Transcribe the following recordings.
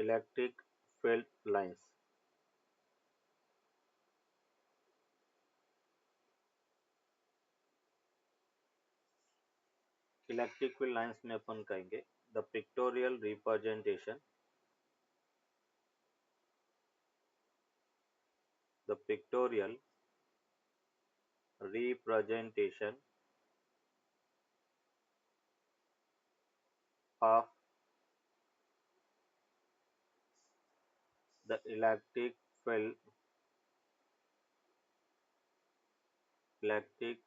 electric field lines. Electric field lines में अपन कहेंगे the pictorial representation the pictorial representation of the electric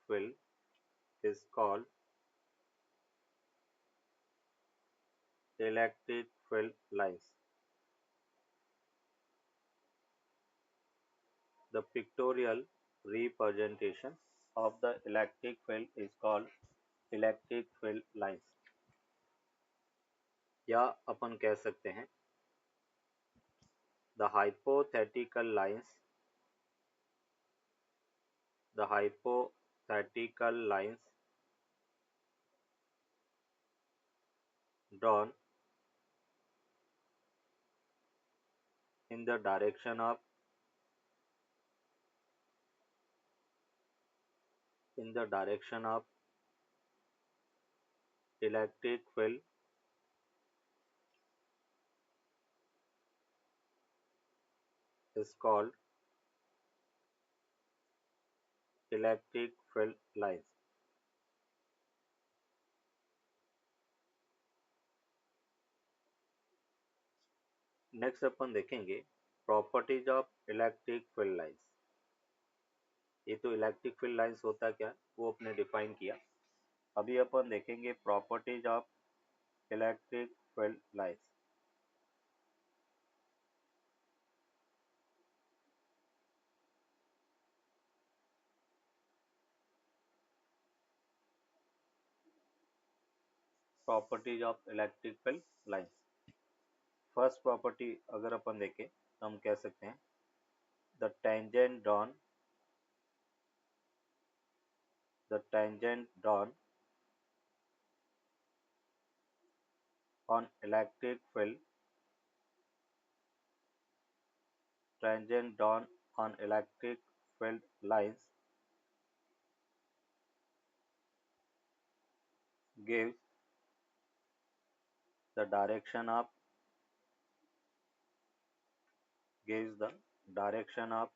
field is called electric field lines. The pictorial representation of the electric field is called electric field lines. या अपन कह सकते हैं the hypothetical lines drawn in the direction of electric field is called electric field lines. Next अपन देखेंगे properties of electric field lines. ये तो electric field lines होता क्या वो अपने डिफाइन किया. अभी अपन देखेंगे properties of electric field lines. Properties of electric field lines. First property अगर अपन देखें तो हम कह सकते हैं the tangent drawn on electric field lines gives the direction of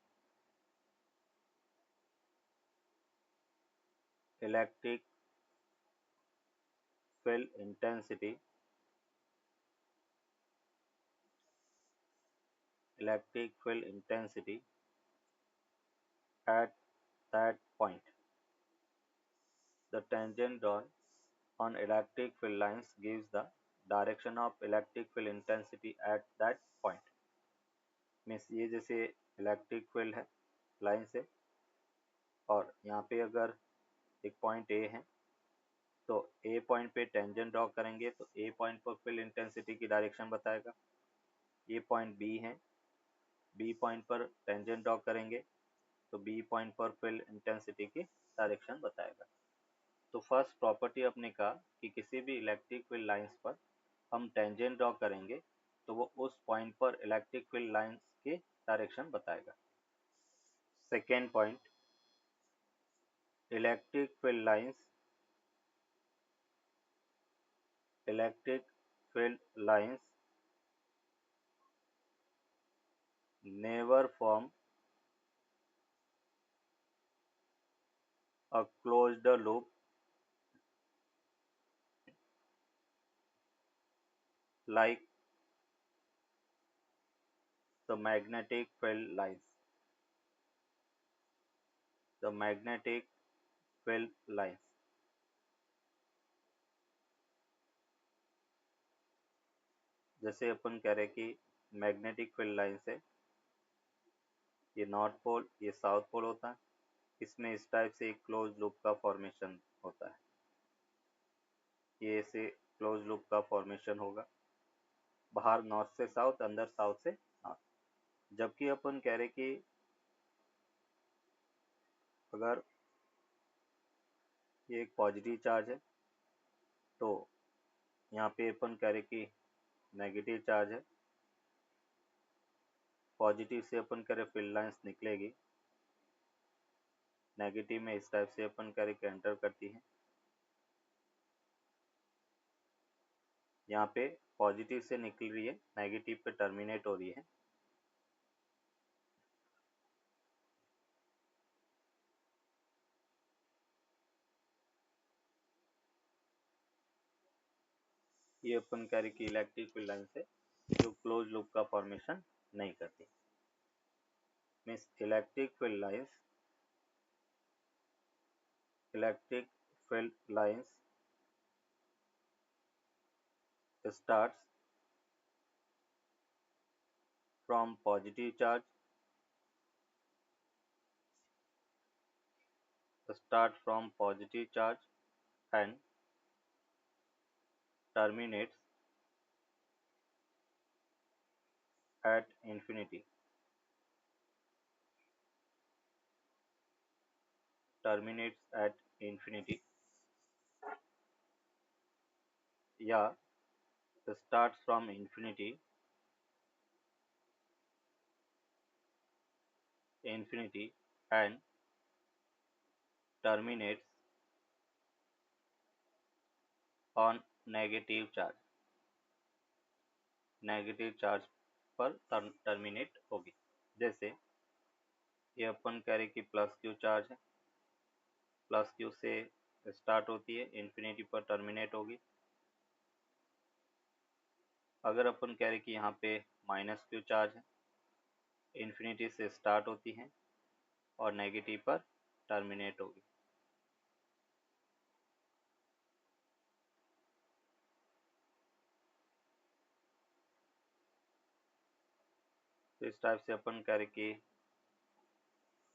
electric field intensity at that point. The tangent drawn on electric field lines gives the direction of electric field intensity at that point. Means ये जैसे electric field है line से और यहाँ पे अगर एक point A है तो ए पॉइंट पे टेंजेंट ड्रॉ करेंगे तो ए पॉइंट पर फील्ड इंटेंसिटी की डायरेक्शन बताएगा. ये पॉइंट बी है, बी पॉइंट पर टेंजेंट ड्रॉ करेंगे तो बी पॉइंट पर फील्ड इंटेंसिटी की डायरेक्शन बताएगा. तो फर्स्ट प्रॉपर्टी अपने कहा कि किसी भी इलेक्ट्रिक फील्ड लाइंस पर हम टेंजेंट ड्रॉ करेंगे तो वो उस पॉइंट पर इलेक्ट्रिक फील्ड लाइंस की डायरेक्शन बताएगा. Second point, electric field lines never form a closed loop like the magnetic field lines. जैसे अपन कह रहे कि मैग्नेटिक फील्ड लाइन से ये नॉर्थ पोल ये साउथ पोल होता है, इसमें इस टाइप से एक क्लोज लूप का फॉर्मेशन होता है. ये ऐसे क्लोज लूप का फॉर्मेशन होगा, बाहर नॉर्थ से साउथ, अंदर साउथ से नॉर्थ. जबकि अपन कह रहे कि अगर ये एक पॉजिटिव चार्ज है तो यहाँ पे अपन कह रहे कि नेगेटिव चार्ज है पॉजिटिव से अपन करें फील्ड लाइंस निकलेगी, नेगेटिव में इस टाइप से अपन करें कि एंटर करती है। यहाँ पे पॉजिटिव से निकल रही है, नेगेटिव पे टर्मिनेट हो रही है। ये अपन कह रहे कि इलेक्ट्रिक फील्ड लाइन से जो क्लोज लूप का फॉर्मेशन नहीं करती। Means electric field lines starts from positive charge and terminates at infinity. या starts from infinity and terminates on negative charge पर टर्मिनेट होगी। जैसे ये अपन कह रहे कि प्लस क्यू चार्ज है, प्लस क्यू से स्टार्ट होती है, इन्फिनिटी पर टर्मिनेट होगी। अगर अपन कह रहे कि यहाँ पे माइनस क्यू चार्ज है, इन्फिनिटी से स्टार्ट होती है और नेगेटिव पर टर्मिनेट होगी। तो इस टाइप से अपन कह रहे कि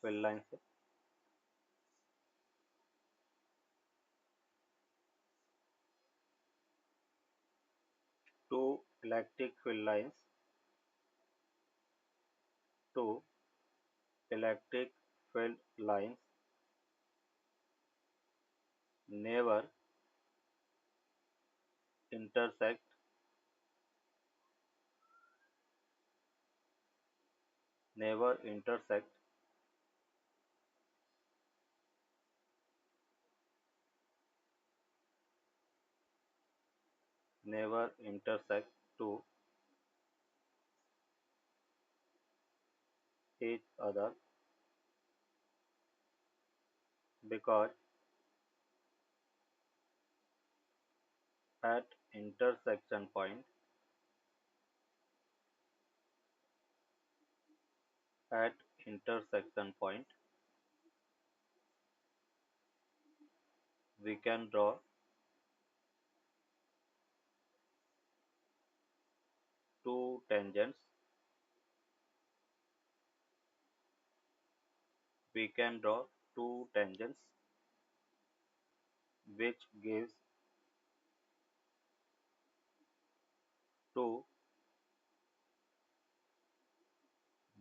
फील्ड लाइन से two electric field lines never intersect to each other because at intersection point we can draw two tangents which gives two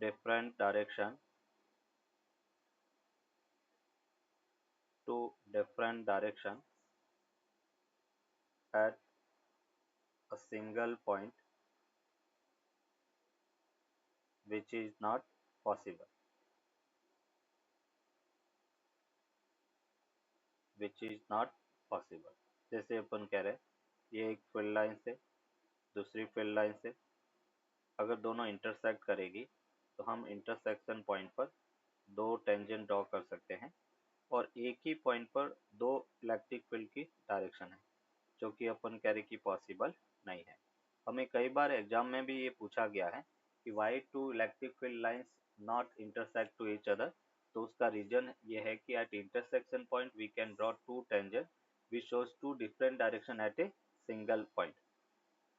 different direction at a single point, which is not possible. जैसे अपन कह रहे ये एक field line से दूसरी field line से अगर दोनों इंटरसेक्ट करेगी तो हम इंटरसेक्शन पॉइंट पर दो टेंजेंट ड्रॉ कर सकते हैं और एक ही पॉइंट पर दो इलेक्ट्रिक फील्ड की डायरेक्शन है, जो कि अपन कह रहे कि पॉसिबल नहीं है। हमें कई बार एग्जाम में भी ये पूछा गया है कि why two electric field lines not intersect to each other. तो उसका रीजन ये है कि at intersection point we can draw two tangent which shows two different direction at a single point.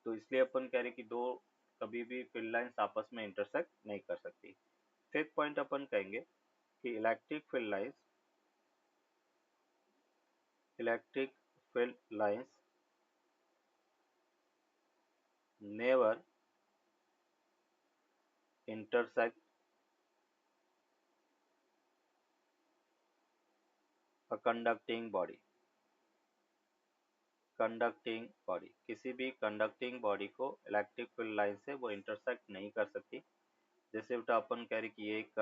तो इसलिए अपन कह रहे कि दो कभी भी फील्ड लाइंस आपस में इंटरसेक्ट नहीं कर सकती। फिफ्थ पॉइंट अपन कहेंगे कि electric field lines never intersect a conducting body। किसी भी कंडक्टिंग बॉडी को इलेक्ट्रिक फील्ड लाइन से वो इंटरसेक्ट नहीं कर सकती। जैसे बेटा अपन कह रहे कि ये एक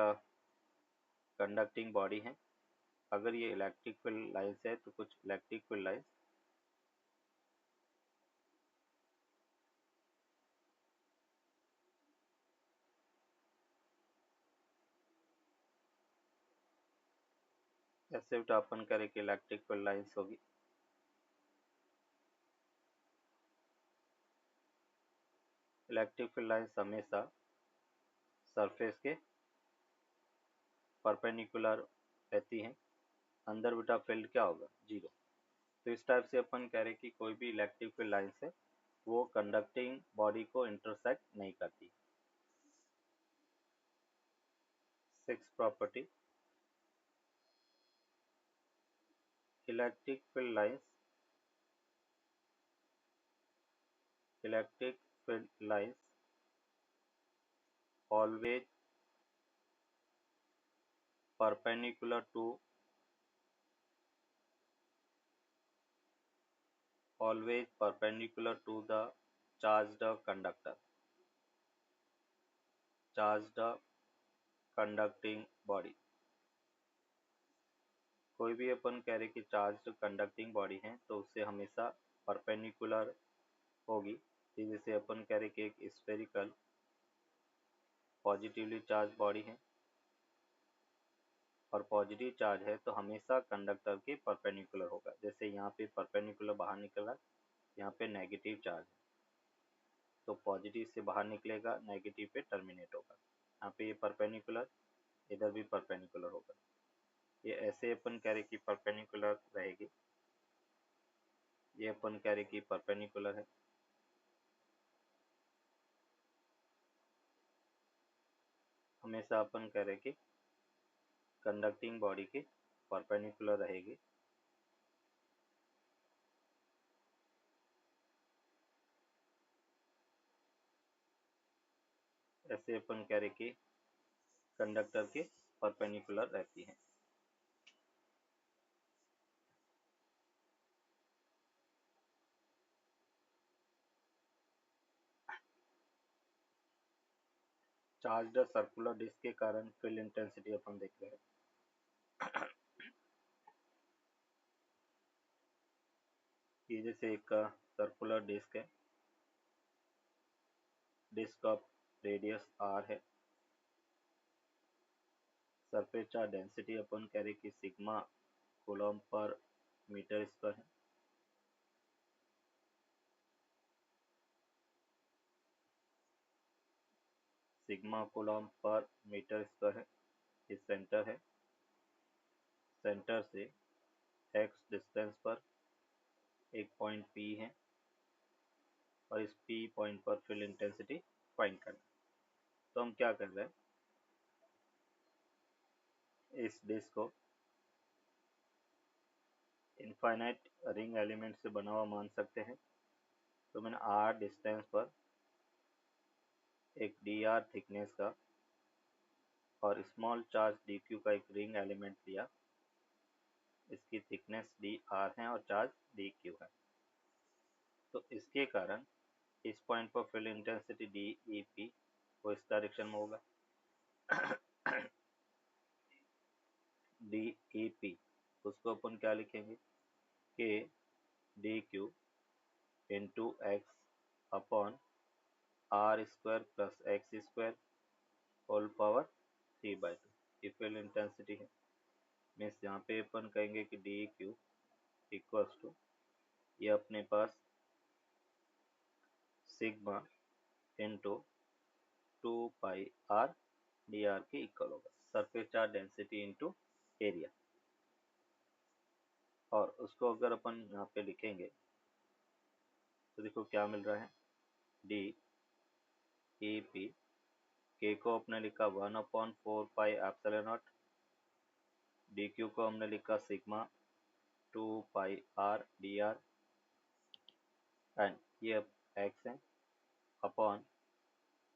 कंडक्टिंग बॉडी है, अगर ये इलेक्ट्रिक फील्ड लाइंस है तो कुछ इलेक्ट्रिक फील्ड लाइंस ऐसे बेटा अपन कह रहे कि इलेक्ट्रिक फील्ड लाइंस होगी। इलेक्ट्रिक फील्ड लाइंस हमेशा सरफेस के परपेंडिकुलर रहती हैं। अंदर बेटा फील्ड क्या होगा, जीरो। तो इस टाइप से अपन कह रहे कि कोई भी इलेक्ट्रिक फील्ड लाइंस है वो कंडक्टिंग बॉडी को इंटरसेक्ट नहीं करती। Six property, electric field lines electric field lines always perpendicular to the charged conducting body। कोई भी अपन कह रहे कि चार्ज्ड कंडक्टिंग बॉडी है तो उससे हमेशा परपेंडिकुलर होगी। जैसे अपन कह रहे कि एक स्फेरिकल पॉजिटिवली चार्ज बॉडी है और पॉजिटिव चार्ज है तो हमेशा कंडक्टर के परपेंडिकुलर होगा। जैसे यहाँ पे परपेंडिकुलर बाहर निकल रहा है, यहाँ पे नेगेटिव चार्ज है तो पॉजिटिव से बाहर निकलेगा, नेगेटिव पे टर्मिनेट होगा। यहाँ पे ये परपेंडिकुलर, इधर भी परपेंडिकुलर होगा। ये ऐसे अपन कह रहे कि परपेंडिकुलर रहेगी, ये अपन कह रहे कि परपेंडिकुलर है। हमेशा अपन कह रहे कि कंडक्टिंग बॉडी की परपेंडिकुलर रहेगी। ऐसे अपन कह रहे कि कंडक्टर के परपेंडिकुलर रहती है। चार्ज्ड सर्कुलर डिस्क के कारण फील्ड इंटेंसिटी अपन देख रहे हैं। ये जैसे एक सर्कुलर डिस्क है, डिस्क ऑफ रेडियस आर है। सरफेस चार्ज डेंसिटी अपन कह रहे कि सिग्मा कूलम्ब पर मीटर स्क्वायर है। सिग्मा कूलम्ब पर मीटर स्क्वायर है। ये सेंटर है, सेंटर से x डिस्टेंस पर एक पॉइंट P है और इस P पॉइंट पर फील्ड इंटेंसिटी फाइंड करना। तो हम क्या कर रहे हैं, इस डिस्क को इनफाइनाइट रिंग एलिमेंट से बना हुआ मान सकते हैं। तो मैंने r डिस्टेंस पर एक dr थिकनेस का और स्मॉल चार्ज dq का एक रिंग एलिमेंट लिया। इसकी थिकनेस dr है और चार्ज dq है। तो इसके कारण इस पॉइंट पर फील्ड इंटेंसिटी dep वो इस डायरेक्शन में होगा। dep उसको अपन क्या लिखेंगे, k dq into x upon r square plus x square whole power 3/2। ये फील्ड इंटेंसिटी है। मीन्स यहाँ पे अपन कहेंगे कि dq इक्वल्स टू, ये अपने पास सिग्मा इंटू 2πr dr के इक्वल होगा। Surface charge density into area. और उसको अगर अपन यहाँ पे लिखेंगे तो देखो क्या मिल रहा है, डी ई पी, के को अपने लिखा 1/4πε0, डी क्यू को हमने लिखा सिग्मा 2πr dr एंड ये एक्स है upon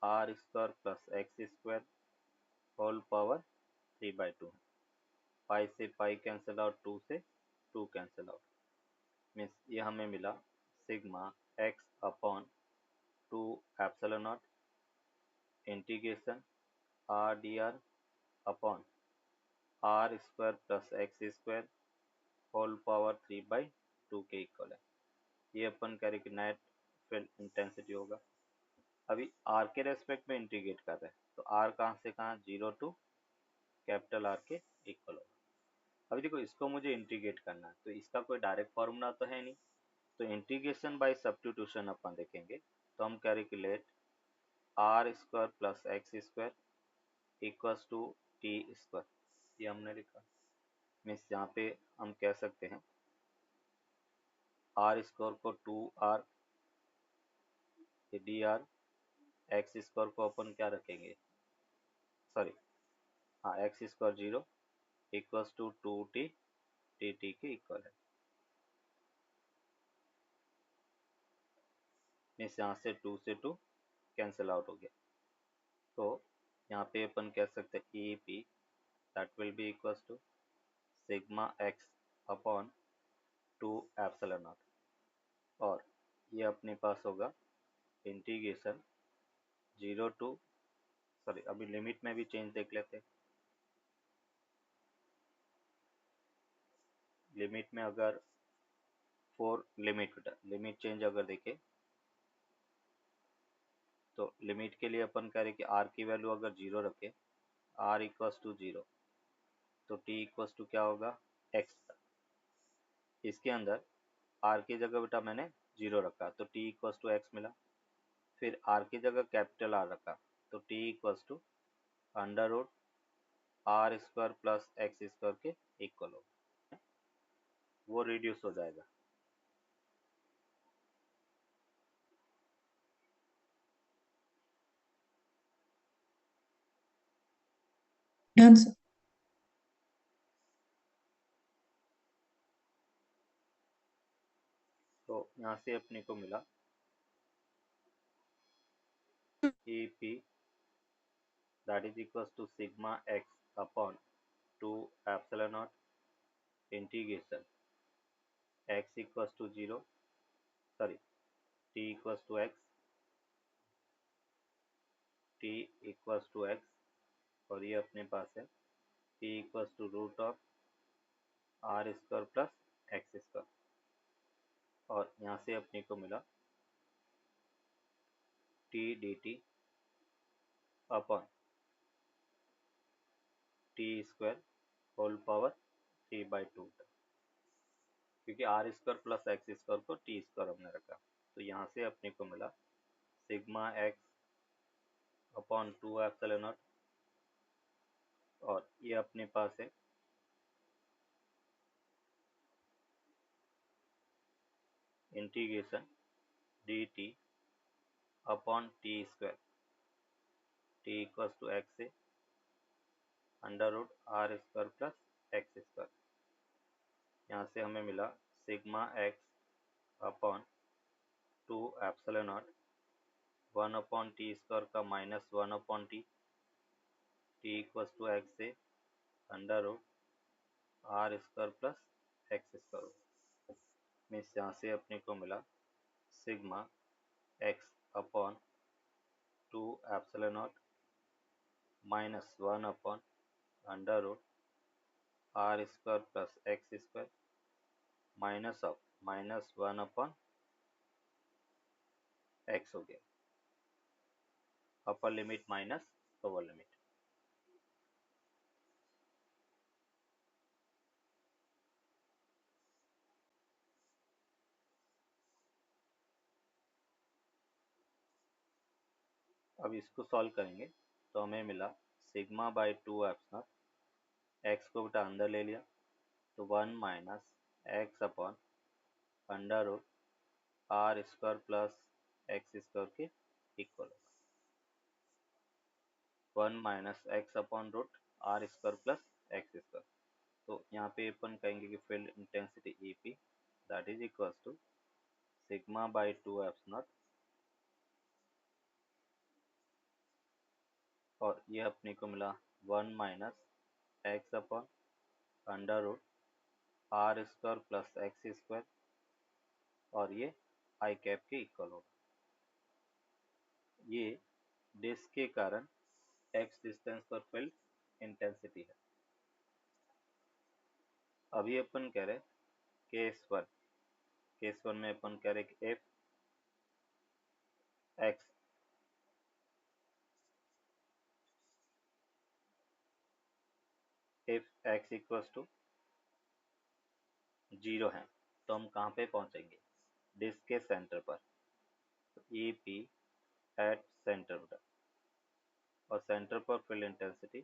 r square plus x square whole power 3/2 है। पाई से पाई कैंसिल आउट, 2 से 2 कैंसिल आउट। मीन्स ये हमें मिला sigma x upon 2 epsilon not integration r d r upon r square plus x square whole power 3/2 के equal है। ये अपन कह रहे कि नेट फील्ड इंटेंसिटी होगा। अभी आर के रेस्पेक्ट में इंटीग्रेट कर रहे हैं, तो आर कहाँ से कहाँ, 0 टू कैपिटल आर के इक्वल होगा। अभी देखो इसको मुझे इंटीग्रेट करना है, तो इसका कोई डायरेक्ट फॉर्मूला तो है नहीं, तो इंटीग्रेशन बाय सब्स्टिट्यूशन अपन देखेंगे। तो हम calculate r square plus x square equals to t square, ये हमने लिखा। मीन्स यहाँ पे हम कह सकते हैं आर स्क्वायर को 2r D R, x square को अपन क्या रखेंगे, सॉरी हाँ x square 0 equals to 2t, t के इक्वल है। मीन्स यहाँ से 2 से 2 कैंसिल आउट हो गया, तो यहाँ पे अपन कह सकते हैं E P that will be equals to sigma x upon 2 epsilon not, और ये अपने पास होगा इंटीग्रेशन 0 टू, सॉरी अभी लिमिट में भी चेंज देख लेते हैं। लिमिट में अगर फोर लिमिट चेंज अगर देखें, तो लिमिट के लिए अपन कह रहे कि आर की वैल्यू अगर 0 रखे, आर इक्वल्स टू 0, तो टी इक्वल्स टू क्या होगा, एक्स। इसके अंदर आर की जगह बेटा मैंने 0 रखा, तो टी इक्वल्स टू एक्स मिला। फिर आर की जगह कैपिटल आर रखा, तो t equals to under root r square plus x square के इक्वल होगा, वो रिड्यूस हो जाएगा। आंसर। तो यहाँ से अपने को मिला E P that is equals to sigma x upon 2 epsilon not integration x equals to 0, sorry t equals to x, t equals to x, और ये अपने पास है t equals to root of r square plus x square, और यहाँ से अपने को मिला t d t upon t square whole power 3/2, क्योंकि r square plus x square को टी स्क्वायर हमने रखा। तो यहाँ से अपने को मिला sigma x upon 2 epsilon not, और ये अपने पास है integration d t upon t square, t equals to x से under root r square plus x square. यहाँ से हमें मिला sigma x upon 2 epsilon naught 1 upon t square का minus 1 upon t equals to x से under root r square plus x square. Means यहाँ से अपने को मिला sigma x upon 2 epsilon not minus 1 upon under root r square plus x square minus of minus 1 upon x हो गया, upper limit minus lower limit. अब इसको solve करेंगे, तो हमें मिला सिग्मा बाई 2 एप्सिलॉन, एक्स को बेटा अंदर ले लिया, तो 1 minus x upon under root r square plus x square के इक्वल होगा, 1 minus x upon root r square plus x square. तो यहाँ पे अपन कहेंगे कि field intensity E P that is equals to sigma by 2 epsilon, और ये अपने को मिला 1 minus x upon under root r square plus x square, और ये आई कैप के इक्वल होगा। ये डिस्क के कारण x डिस्टेंस पर फील्ड इंटेंसिटी है। अभी अपन कह रहे केस वन में अपन कह रहे कि एफ एक्स इक्वल्स टू 0 है, तो हम कहाँ पे पहुंचेंगे? डिस्क के सेंटर पर, ई पी एट सेंटर पर, और सेंटर पर field intensity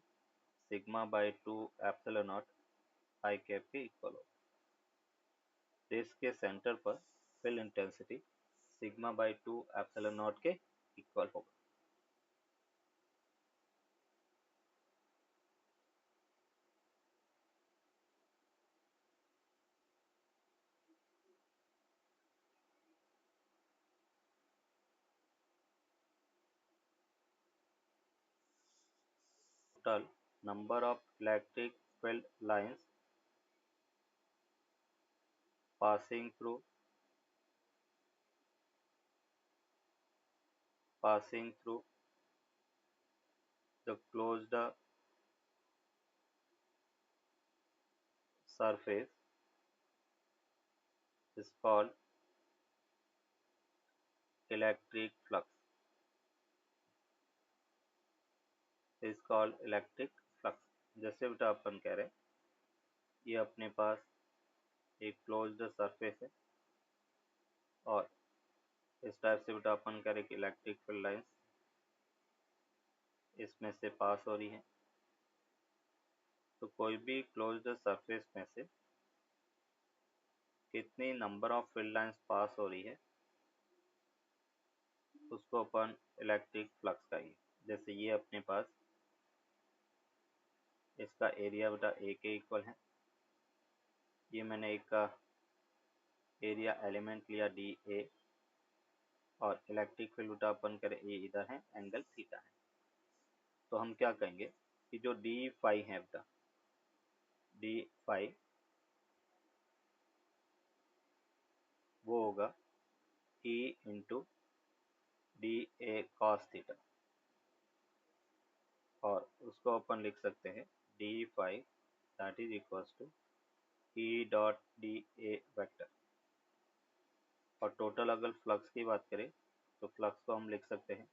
sigma by 2 epsilon not I cap के इक्वल हो। डिस्क के सेंटर पर field intensity sigma by 2 epsilon naught के इक्वल होगा। Total number of electric field lines passing through the closed surface is called electric flux. जैसे बेटा अपन कह रहे हैं, ये अपने पास एक क्लोज्ड सरफेस है और इस टाइप से बेटा अपन कह रहे कि इलेक्ट्रिक फील्ड लाइंस इसमें से पास हो रही है। तो कोई भी क्लोज्ड सरफेस में से कितनी number of field lines pass हो रही है उसको अपन इलेक्ट्रिक फ्लक्स कहेंगे। जैसे ये अपने पास इसका एरिया बेटा ए के इक्वल है, ये मैंने एक का एरिया एलिमेंट लिया डी ए, और इलेक्ट्रिक फील्ड बेटा अपन करें ए इधर है, एंगल थीटा है। तो हम क्या कहेंगे कि जो डी फाई है बेटा, डी फाई वो होगा E into d A cos theta, और उसको अपन लिख सकते हैं d phi that is equals to E dot d A vector. और टोटल अगर फ्लक्स की बात करें तो फ्लक्स को हम लिख सकते हैं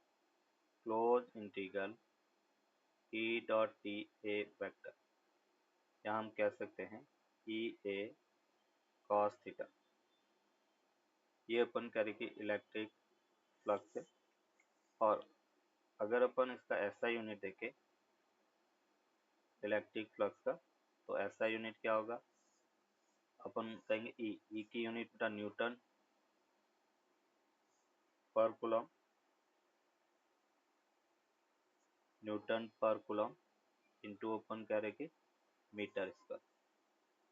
close integral E dot d A vector, यहाँ हम कह सकते हैं ई ए कॉस थीटा। ये अपन करेंगे इलेक्ट्रिक फ्लक्स है। और अगर अपन इसका ऐसा यूनिट देखें इलेक्ट्रिक फ्लक्स का, तो ऐसा यूनिट क्या होगा? अपन कहेंगे ई की यूनिट बेटा न्यूटन पर कूलम, इंटू अपन कह रहे कि मीटर स्क्वायर।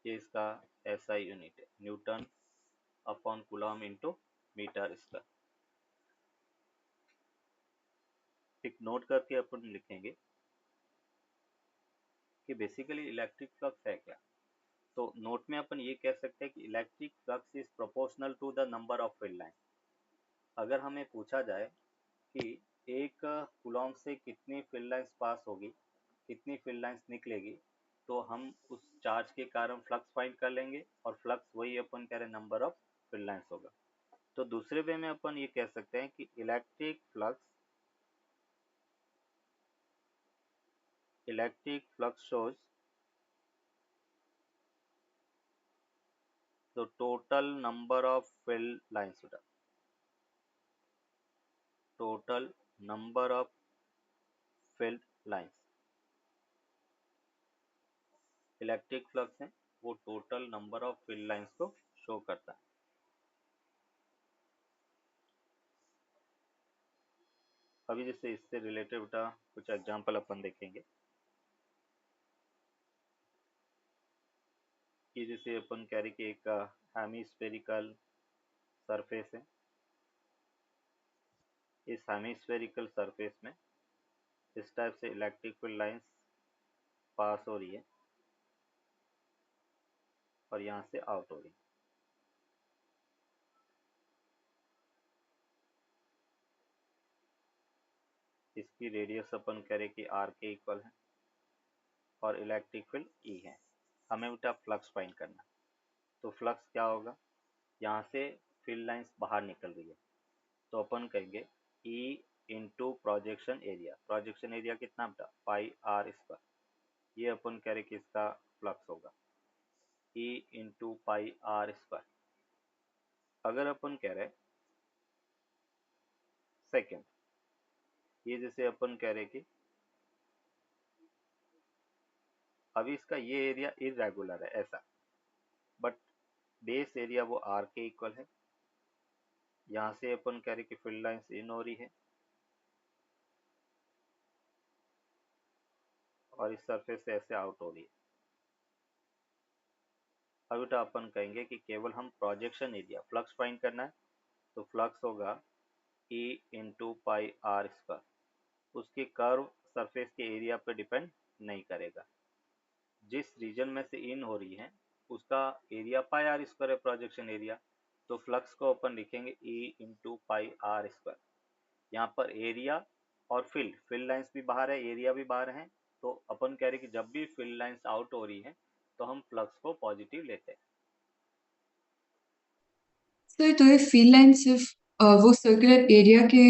ये इसका ऐसा यूनिट है, Newton upon coulomb into metre square. एक नोट करके अपन लिखेंगे कि बेसिकली इलेक्ट्रिक फ्लक्स है क्या। तो नोट में अपन ये कह सकते हैं कि electric flux is proportional to the number of field line. अगर हमें पूछा जाए कि एक कूलम से कितनी फील्ड लाइंस पास होगी, कितनी फील्ड लाइंस निकलेगी, तो हम उस चार्ज के कारण फ्लक्स फाइंड कर लेंगे, और फ्लक्स वही अपन कह रहे नंबर ऑफ फील्ड लाइंस होगा। तो दूसरे वे में अपन ये कह सकते हैं कि electric flux shows the total number of filled lines बेटा, total number of field lines. Electric flux है वो total number of field lines को शो करता है। अभी जैसे इससे रिलेटेड बेटा कुछ एग्जांपल अपन देखेंगे कि जैसे अपन कह रहे कि एक हेमिस्फेरिकल सरफेस है, इस हेमिस्फेरिकल सरफेस में इस टाइप से इलेक्ट्रिक फील्ड लाइंस पास हो रही है और यहाँ से आउट हो रही है। इसकी रेडियस अपन करें कि आर के इक्वल है और इलेक्ट्रिक फील्ड ई है। हमें बेटा फ्लक्स फाइंड करना, तो फ्लक्स क्या होगा, यहाँ से फील्ड लाइंस बाहर निकल रही है तो अपन कहेंगे E into projection area. Projection area कितना बेटा, पाई आर स्क्वायर। ये अपन कह रहे कि इसका फ्लक्स होगा E into pi r square. अगर अपन कह रहे सेकेंड, ये जैसे अपन कह रहे कि अभी इसका ये एरिया इरेगुलर है ऐसा, बट बेस एरिया वो आर के इक्वल है। यहाँ से अपन कह रहे कि फील्ड लाइंस इन हो रही है और इस सरफेस से ऐसे आउट हो रही है। अब बेटा अपन कहेंगे कि केवल हम प्रोजेक्शन एरिया फ्लक्स फाइंड करना है, तो फ्लक्स होगा E into pi r square. उसकी कर्व सरफेस के एरिया पे डिपेंड नहीं करेगा। जिस रीजन में से इन हो रही है उसका एरिया पाई आर स्क्वायर है, प्रोजेक्शन एरिया। तो फ्लक्स को अपन लिखेंगे E into pi r square. यहाँ पर एरिया और फील्ड लाइंस भी बाहर है, एरिया भी बाहर है, तो अपन कह रहे कि जब भी फील्ड लाइंस आउट हो रही है तो हम फ्लक्स को पॉजिटिव लेते हैं। सर तो ये फील्ड लाइन सिर्फ वो सर्कुलर एरिया के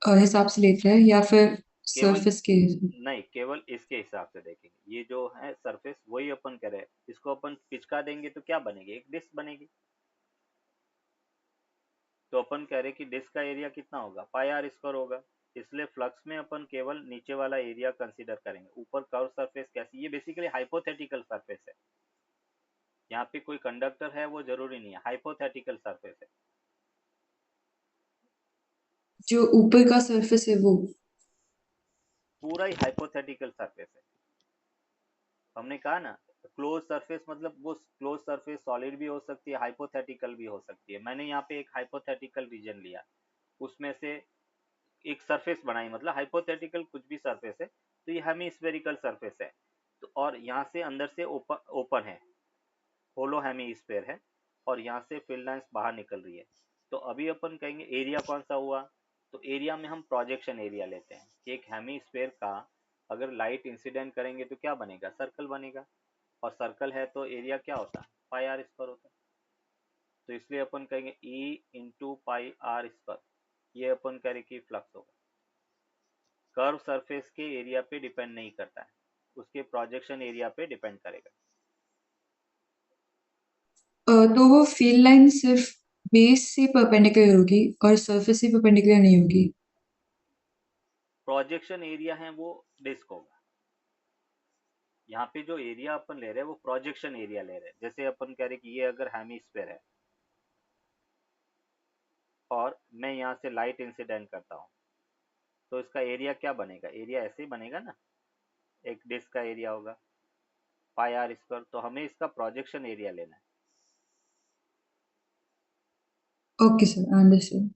हिसाब से लेते हैं या फिर केवल सरफेस के? नहीं, केवल इसके हिसाब से देखेंगे। ये जो है सरफेस वही अपन कह रहे हैं, इसको अपन पिचका देंगे तो क्या बनेगी, एक डिस्क बनेगी। तो अपन कह रहे कि डिस्क का एरिया कितना होगा, पाई आर स्क्वायर होगा। इसलिए फ्लक्स में अपन केवल नीचे वाला एरिया कंसीडर करेंगे, ऊपर कर्व सरफेस कैसी, ये बेसिकली हाइपोथेटिकल सरफेस है। यहाँ पे कोई कंडक्टर है वो जरूरी नहीं है, हाइपोथेटिकल सरफेस है। जो ऊपर का सरफेस है वो? पूरा ही हाइपोथेटिकल सरफेस है। हमने कहा ना, क्लोज सरफेस मतलब वो क्लोज सरफेस सॉलिड भी हो सकती है, हाइपोथेटिकल भी हो सकती है। मैंने यहाँ पे एक हाइपोथेटिकल रीजन लिया, उसमें से एक सरफेस बनाई, मतलब हाइपोथेटिकल कुछ भी सरफेस है, तो ये हेमी सरफेस है। तो और यहाँ से अंदर से ओपन ओपन है, होलो हेमी है, और यहाँ से फील्ड लाइंस बाहर निकल रही है। तो अभी अपन कहेंगे एरिया कौन सा हुआ, तो एरिया में हम प्रोजेक्शन एरिया लेते हैं कि एक हेमी का अगर लाइट इंसिडेंट करेंगे तो क्या बनेगा, सर्कल बनेगा। और सर्कल है तो एरिया क्या होता है, पाई आर स्क्वायर होता है। तो इसलिए अपन कहेंगे E into pi r square. ये अपन करें कि फ्लक्स होगा। कर्व सरफेस के एरिया पे डिपेंड नहीं करता है, उसके प्रोजेक्शन एरिया पे डिपेंड करेगा। तो वो फील्ड लाइन सिर्फ बेस से परपेंडिकुलर होगी और सरफेस से परपेंडिकुलर नहीं होगी? प्रोजेक्शन एरिया है वो डिस्क होगा। यहाँ पे जो एरिया अपन ले रहे हैं वो प्रोजेक्शन एरिया ले रहे हैं। जैसे अपन कह रहे कि ये अगर हेमिस्फेयर है और मैं यहाँ से लाइट इंसिडेंट करता हूँ, तो इसका एरिया क्या बनेगा, एरिया ऐसे ही बनेगा ना, एक डिस्क का एरिया होगा पाई आर स्क्वायर। तो हमें इसका प्रोजेक्शन एरिया लेना है। Okay sir, understood.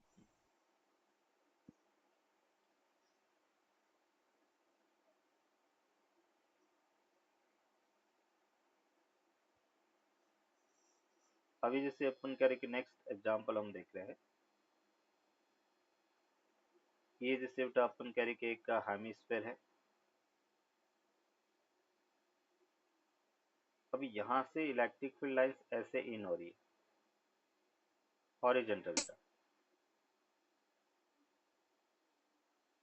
अभी जैसे अपन कह रहे कि नेक्स्ट एग्जाम्पल हम देख रहे हैं, ये जैसे बेटा अपन कह रहे कि एक हेमिस्फेयर है। अभी यहाँ से इलेक्ट्रिक फील्ड लाइंस ऐसे इन हो रही है हॉरिजॉन्टल का,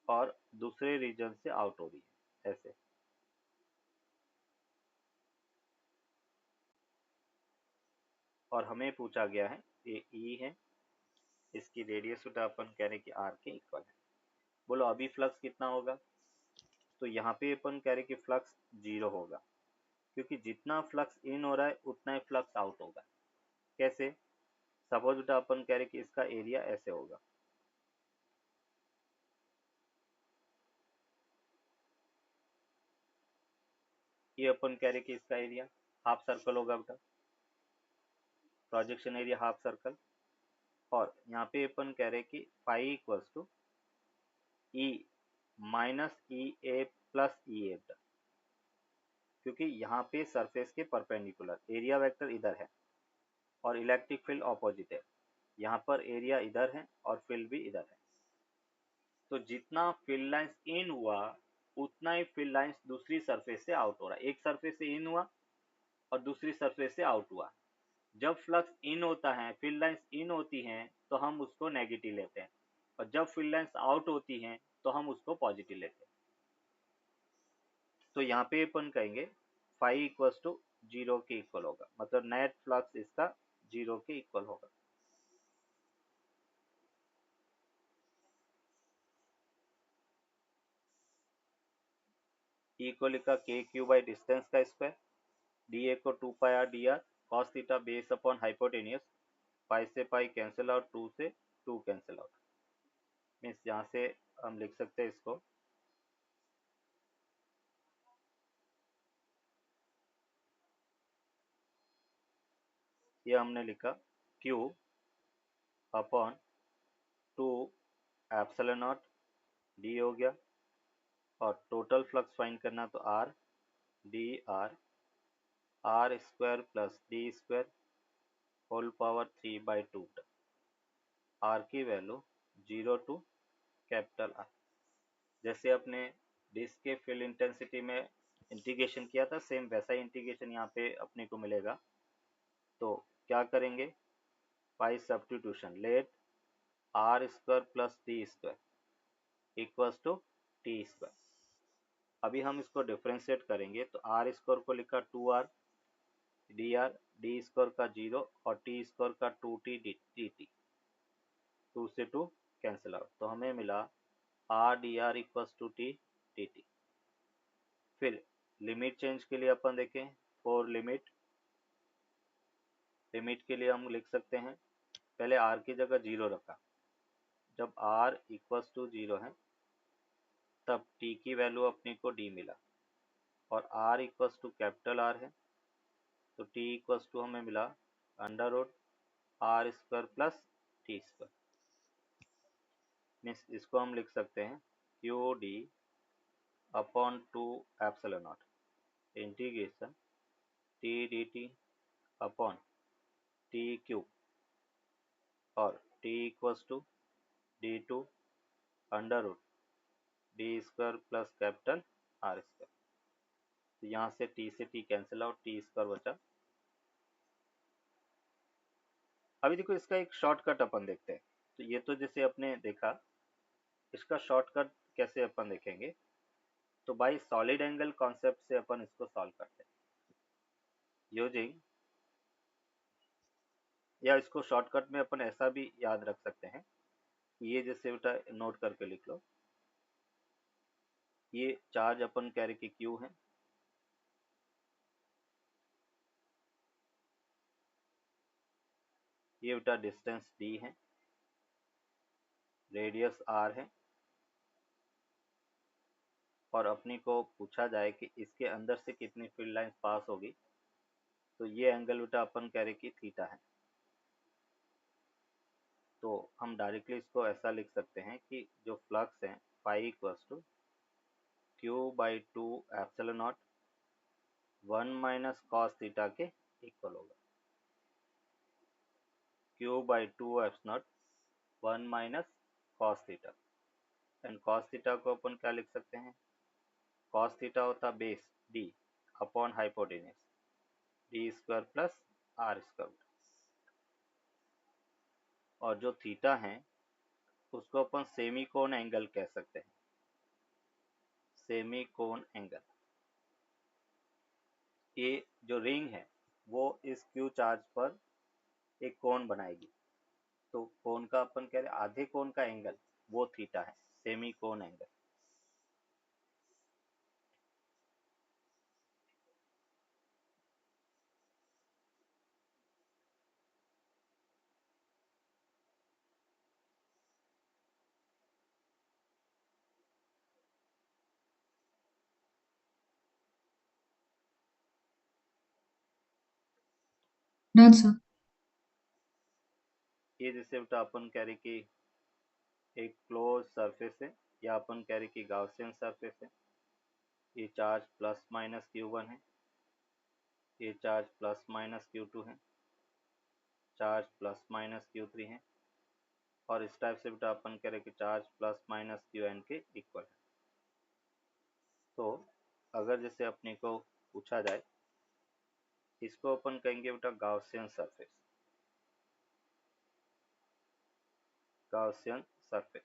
और दूसरे रीजन से आउट हो रही है ऐसे। और हमें पूछा गया है ये ई है, इसकी रेडियस बेटा अपन कह रहे कि आर के इक्वल है। बोलो अभी फ्लक्स कितना होगा, तो यहाँ पे अपन कह रहे कि फ्लक्स जीरो होगा, क्योंकि जितना फ्लक्स इन हो रहा है उतना ही फ्लक्स आउट होगा। कैसे, सपोज बेटा अपन कह रहे कि इसका एरिया ऐसे होगा, ये अपन कह रहे कि इसका एरिया हाफ सर्कल होगा बेटा, प्रोजेक्शन एरिया हाफ सर्कल। और यहाँ पे अपन कह रहे कि phi equals to E minus E A plus E A, क्योंकि यहाँ पे सरफेस के परपेंडिकुलर एरिया वेक्टर इधर है और इलेक्ट्रिक फील्ड ऑपोजिट है। यहाँ पर एरिया इधर है और फील्ड भी इधर है। तो जितना फील्ड लाइंस इन हुआ उतना ही फील्ड लाइंस दूसरी सरफेस से आउट हो रहा है। एक सरफेस से इन हुआ और दूसरी सरफेस से आउट हुआ। जब फ्लक्स इन होता है, फील्ड लाइंस इन होती हैं तो हम उसको नेगेटिव लेते हैं, और जब फील्ड लाइंस आउट होती हैं तो हम उसको पॉजिटिव लेते हैं। तो यहाँ पे अपन कहेंगे फाई इक्वल्स टू जीरो के इक्वल होगा, मतलब नेट फ्लक्स इसका जीरो के इक्वल होगा। ई को लिखा के क्यू बाई डिस्टेंस का स्क्वायर, डी ए को 2 pi r d r cos theta base upon hypotenuse, pi से पाई कैंसिल आउट, 2 से 2 कैंसिल आउट। मीन्स यहाँ से हम लिख सकते हैं इसको ये हमने लिखा Q upon 2 epsilon naught d हो गया, और टोटल फ्लक्स फाइंड करना तो R d r square plus d square whole power 3/2। R की वैल्यू 0 टू कैपिटल आर। जैसे अपने डिस्क के फील्ड इंटेंसिटी में इंटीग्रेशन किया था, सेम वैसा ही इंटीग्रेशन यहाँ पे अपने को मिलेगा। तो क्या करेंगे, by substitution let r square plus d square equals to t square. अभी हम इसको डिफ्रेंशिएट करेंगे तो आर स्क्वायर को लिखा 2r डी स्क्वायर का 0 और टी स्क्वायर का 2t dt, 2 से 2 कैंसिल आउट, तो हमें मिला r d r equals to t d t. फिर लिमिट चेंज के लिए अपन देखें, फॉर लिमिट के लिए हम लिख सकते हैं, पहले आर की जगह 0 रखा, जब आर इक्वल्स टू 0 है तब टी की वैल्यू अपने को डी मिला, और r equals to capital R है तो टी इक्वल्स टू हमें मिला under root r square plus t square. Means इसको हम लिख सकते हैं q d upon 2 epsilon not integration t d t upon t q, और t equals to d to under root d square plus capital R square. तो यहाँ से t cancel out, t square बचा। अभी देखो इसका एक शॉर्टकट अपन देखते हैं। तो ये तो जैसे अपने देखा, इसका शॉर्टकट कैसे अपन देखेंगे, तो बाई सॉलिड एंगल कॉन्सेप्ट से अपन इसको सॉल्व करते हैं यूजिंग, या इसको शॉर्टकट में अपन ऐसा भी याद रख सकते हैं, ये जैसे बेटा नोट करके लिख लो, ये चार्ज अपन कह रहे कि क्यू है, ये बेटा डिस्टेंस डी है, रेडियस आर है, और अपनी को पूछा जाए कि इसके अंदर से कितनी फील्ड लाइंस पास होगी, तो ये एंगल बेटा अपन कह रहे कि थीटा है। तो हम डायरेक्टली इसको ऐसा लिख सकते हैं कि जो फ्लक्स है phi equals to q by 2 epsilon naught 1 minus cos theta के इक्वल होगा। Q by 2 epsilon naught 1 minus cos theta, and cos theta को अपन क्या लिख सकते हैं, कॉस थीटा होता base d upon hypotenuse d square plus r square, और जो थीटा है उसको अपन सेमी कोन एंगल कह सकते हैं, सेमी कोन एंगल। ये जो रिंग है वो इस क्यू चार्ज पर एक कोण बनाएगी, तो कोण का अपन कह रहे आधे कोण का एंगल वो थीटा है, सेमी कोन एंगल। Done sir. ये जैसे बेटा अपन कह रहे कि एक क्लोज सरफेस है, या अपन कह रहे कि गाउसियन सरफेस है, ये चार्ज प्लस माइनस Q1 है, ये चार्ज प्लस माइनस Q2 है, चार्ज प्लस माइनस Q3 है, और इस टाइप से बेटा अपन कह रहे कि charge plus minus q n के इक्वल है। तो अगर जैसे अपने को पूछा जाए, इसको अपन कहेंगे बेटा Gaussian surface. Gaussian surface,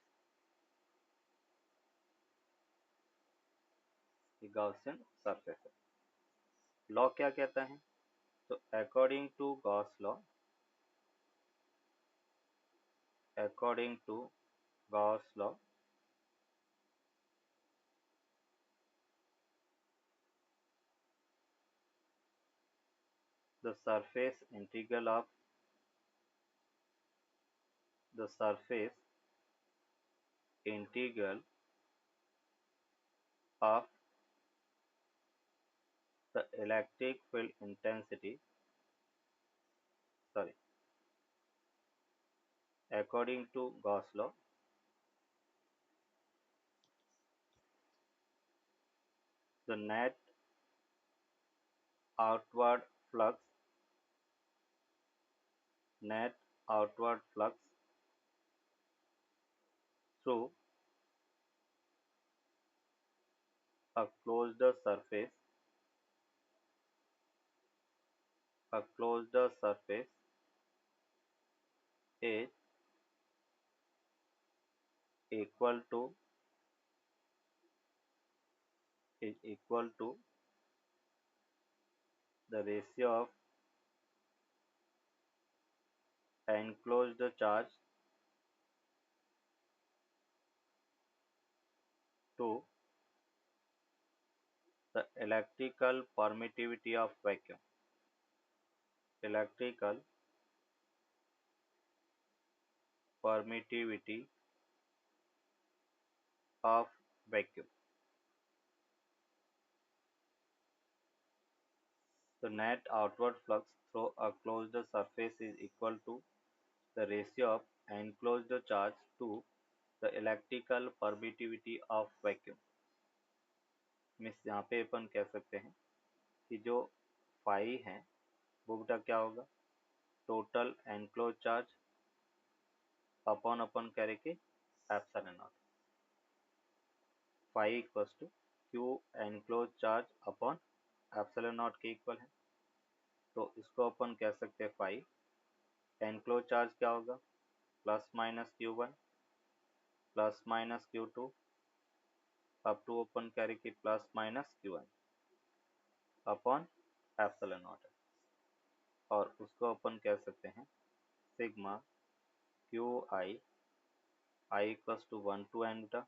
Gaussian surface है। लॉ क्या कहता है? तो according to Gauss law, according to Gauss law, the surface integral of the surface integral of the electric field intensity, sorry, according to Gauss law, the net outward flux, net outward flux through a closed surface, a closed surface is equal to, is equal to the ratio of enclosed charge to the electrical permittivity of vacuum, electrical permittivity of vacuum. The net outward flux through a closed surface is equal to the ratio of enclosed charge to the electrical permittivity of vacuum. Means यहाँ पे अपन कह सकते हैं कि जो phi है वो बेटा क्या होगा, टोटल एनक्लोज चार्ज अपॉन अपन कह रहे कि epsilon naught, phi equals to q enclose charge upon epsilon naught के इक्वल है। तो इसको अपन कह सकते हैं फाई एनक्लोज चार्ज क्या होगा, plus minus Q1 plus minus Q2 up to अपन कैरी की plus minus Q1 upon epsilon not, और उसको अपन कह सकते हैं sigma q i equals to 1 to n बेटा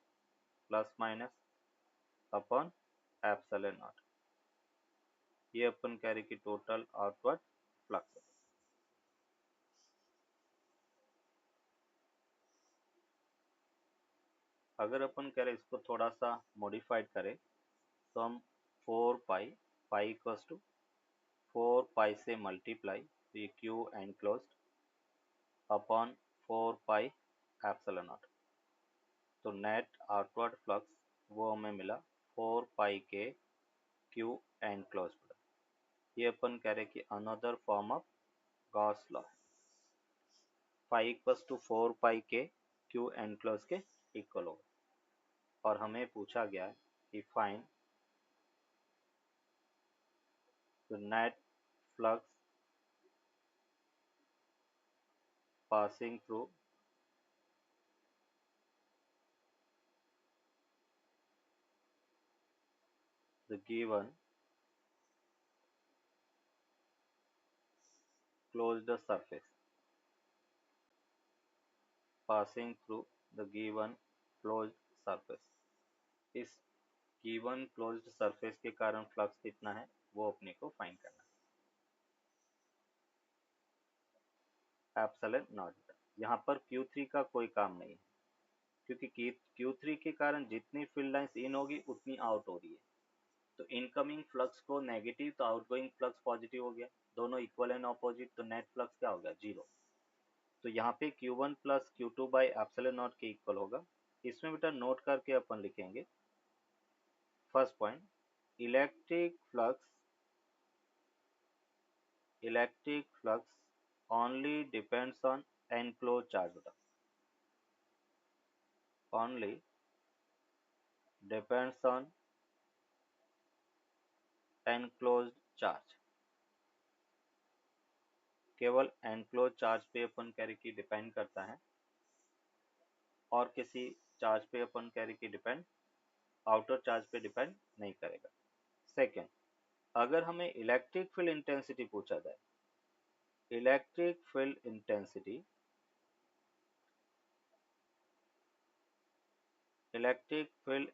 plus minus upon epsilon naught. ये अपन कह रहे कि टोटल आउटवर्ड फ्लक्स है। अगर अपन कह रहे इसको थोड़ा सा मॉडिफाइड करें तो हम 4 पाई, पाई इक्वल्स टू 4 पाई से मल्टीप्लाई, तो ये Q enclosed upon 4 pi epsilon naught. तो नेट आउटवर्ड फ्लक्स वो हमें मिला 4 पाई के क्यू एनक्लोज्ड। ये अपन कह रहे कि another form of Gauss law है, पाई इक्वल्स टू 4 पाई के क्यू एनक्लोज के इक्वल होगा। और हमें पूछा गया है कि find the net flux passing through the given closed surface, passing through the given closed surface। इस गिवन क्लोज्ड सरफेस के कारण फ्लक्स कितना है वो अपने को फाइंड करना है, एप्सिलॉन नॉट। यहाँ पर Q3 का कोई काम नहीं है, क्योंकि Q3 के कारण जितनी फील्ड लाइंस इन होगी उतनी आउट हो रही है। तो इनकमिंग फ्लक्स को नेगेटिव तो आउटगोइंग फ्लक्स पॉजिटिव हो गया, दोनों इक्वल एंड ऑपोजिट, तो नेट फ्लक्स क्या हो गया, जीरो। तो यहाँ पे Q1 plus Q2 by epsilon naught के इक्वल होगा। इसमें बेटा नोट करके अपन लिखेंगे first point, electric flux only depends on enclosed charge बेटा, only depends on enclosed charge। केवल एनक्लोज चार्ज पे अपन कैरी की डिपेंड करता है और किसी चार्ज पे अपन कैरी की डिपेंड आउटर चार्ज पे डिपेंड नहीं करेगा। सेकेंड, अगर हमें इलेक्ट्रिक फील्ड इंटेंसिटी पूछा जाए, electric field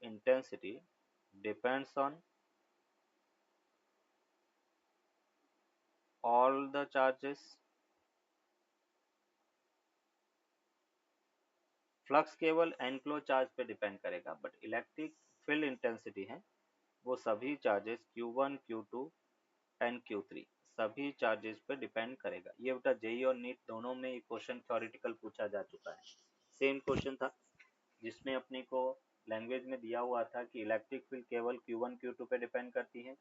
intensity depends on all the charges। Flux केवल एनक्लोज चार्ज पे डिपेंड करेगा, बट इलेक्ट्रिक फील्ड इंटेंसिटी है वो सभी charges Q1, Q2 and Q3 सभी चार्जेस पे डिपेंड करेगा। ये बेटा जेई और नीट दोनों में क्वेश्चन थ्योरेटिकल पूछा जा चुका है। सेम क्वेश्चन था जिसमें अपने को लैंग्वेज में दिया हुआ था कि इलेक्ट्रिक फील्ड केवल Q1, Q2 पे डिपेंड करती है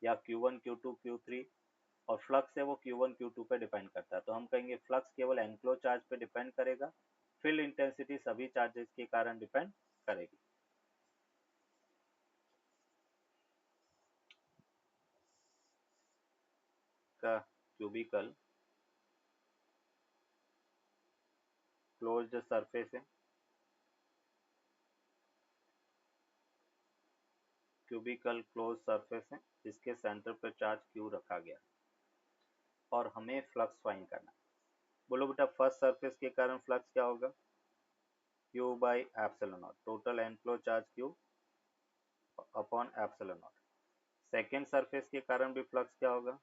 या Q1, Q2, Q3, और फ्लक्स है वो Q1, Q2 पे डिपेंड करता है। तो हम कहेंगे फ्लक्स केवल एनक्लोज चार्ज पे डिपेंड करेगा, फील्ड इंटेंसिटी सभी चार्जेस के कारण डिपेंड करेगी। का क्यूबिकल क्लोज्ड सरफेस है, क्यूबिकल क्लोज सरफेस है जिसके सेंटर पर चार्ज Q रखा गया और हमें फ्लक्स फाइंड करना। बोलो बेटा फर्स्ट सरफेस के कारण फ्लक्स क्या होगा? Q by epsilon naught, total enclose charge Q upon epsilon naught. Second surface के कारण भी फ्लक्स क्या होगा?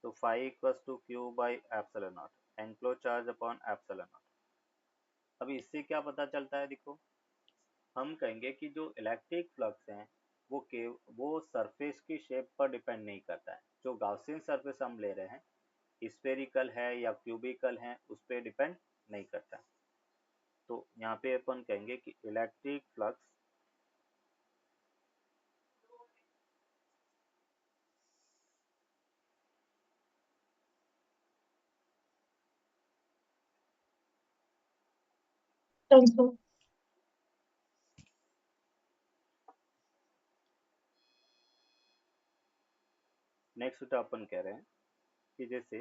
तो phi equals to Q by epsilon naught, enclose charge upon epsilon naught. अभी इससे क्या पता चलता है? देखो हम कहेंगे कि जो इलेक्ट्रिक फ्लक्स हैं वो सरफेस की शेप पर डिपेंड नहीं करता है। जो गाउसियन सरफेस हम ले रहे हैं स्फेरिकल है या क्यूबिकल है उस पर डिपेंड नहीं करता है। तो यहाँ पे अपन कहेंगे कि इलेक्ट्रिक फ्लक्स नेक्स्ट बेटा अपन कह रहे हैं कि जैसे